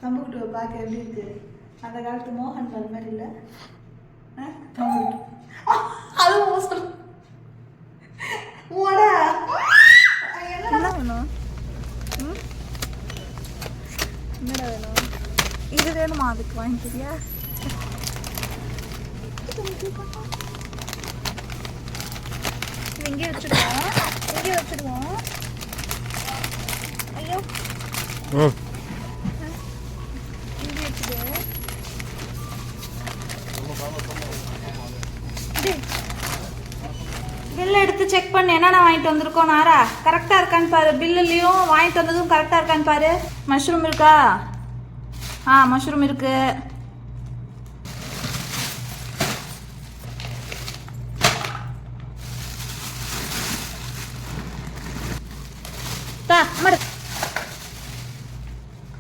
தம்புக்கிட்ட பார்க்க எப்படி இருக்கு? அந்த காலத்து மோகன்லால் மாதிரி இல்லை? அது மோசம். என்ன வேணும்? என்னடா வேணும்? இது வேணுமா? அதுக்கு வாங்கிக்கிறியா? இங்கே வச்சுடுவோம். இங்கே வச்சுடுவோம். ஐயோ இங்கே வச்சுடு. பில்லை எடுத்து செக் பண்ணு. என்னென்ன வாங்கிட்டு வந்திருக்கோம் நாரா? கரெக்டாக இருக்கான்னு பாரு. பில்லுலேயும் வாங்கிட்டு வந்ததும் கரெக்டாக இருக்கான்னு பாரு. மஷ்ரூம் இருக்கா? மஷ்ரூம் இருக்குது.